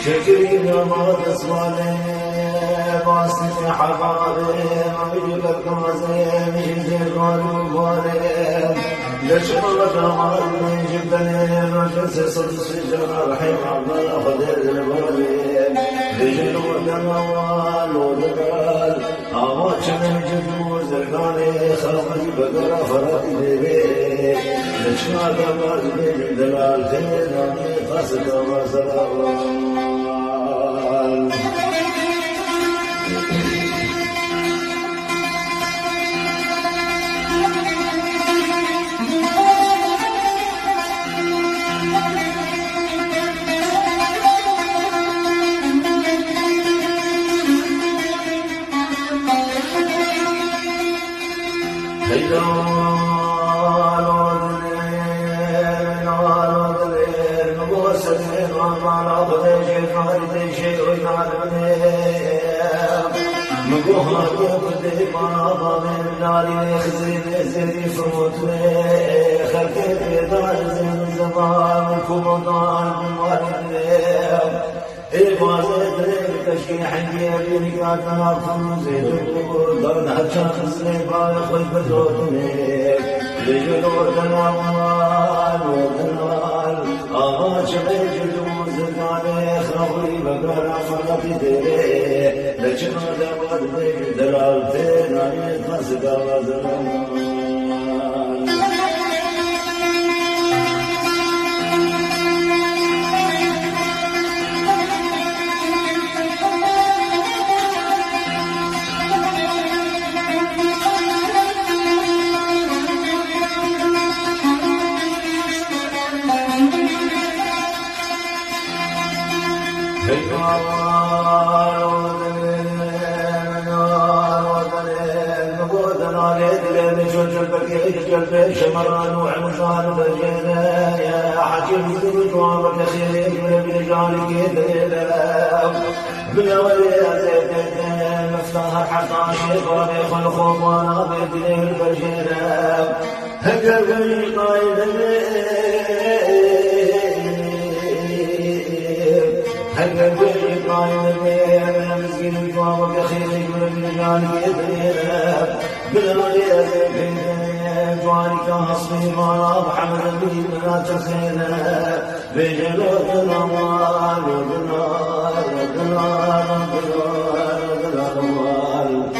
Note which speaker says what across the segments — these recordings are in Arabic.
Speaker 1: شكرنا ما تصوالي باسني حبابي ما بيجيبك مازين يجيب قالوا باري لشغلك عمرني جبني رجس صدق سجن رحيم عبد الله خدر البالي رجل ودنوال ودقال عوات شمن جدو زرقاني خلقك بقرا فراتي بيبي لشغلك عمرني دلال خيراني قصد وزرقال مقوها يقضي مرضى من ناري خزين زري فروتني خلقي بيضاء زين زمان كومضان بموالدني إبازة دريب تشكيح جيبي نقاطنا فروزي دور درد حتى خزني بالخوي بدوتني لجلور دنوال ودنوال شبه جدو زرقاني خرابي بقرا فرقي ديري لجنو دمار بيك دلال تيناني تنسقا وزرقان شمران وعمشان بجينا يا حكيم ذي جوابك خيرك من رجالك دليلا بالولي زيتين مفتاح حطاني قرني خلقهم وانا بيدني البجينا هكذا قايد هكذا قايد مسكين جوابك خيرك من رجالك دليلا بالولي زيتين جوارك حصري مراب حمد بي بنا تخينا بجلود الأموال ودنار ودنار ودنار ودنار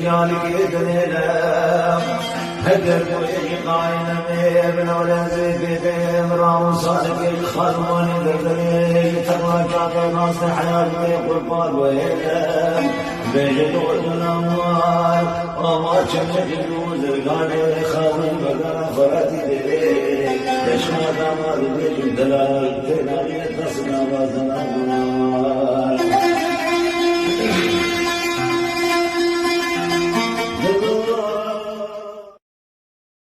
Speaker 1: رجالك دليلا هدر قاين ابن ولا زيد امرأ صادق الخلوان دليل تراجع ناس حياتي قربان ويلا بجدود الاموال وما تشمل زرقاني خاوي بقى فراتي دليل ليش ما دام بيجي دلال تنالي تصنع وزنان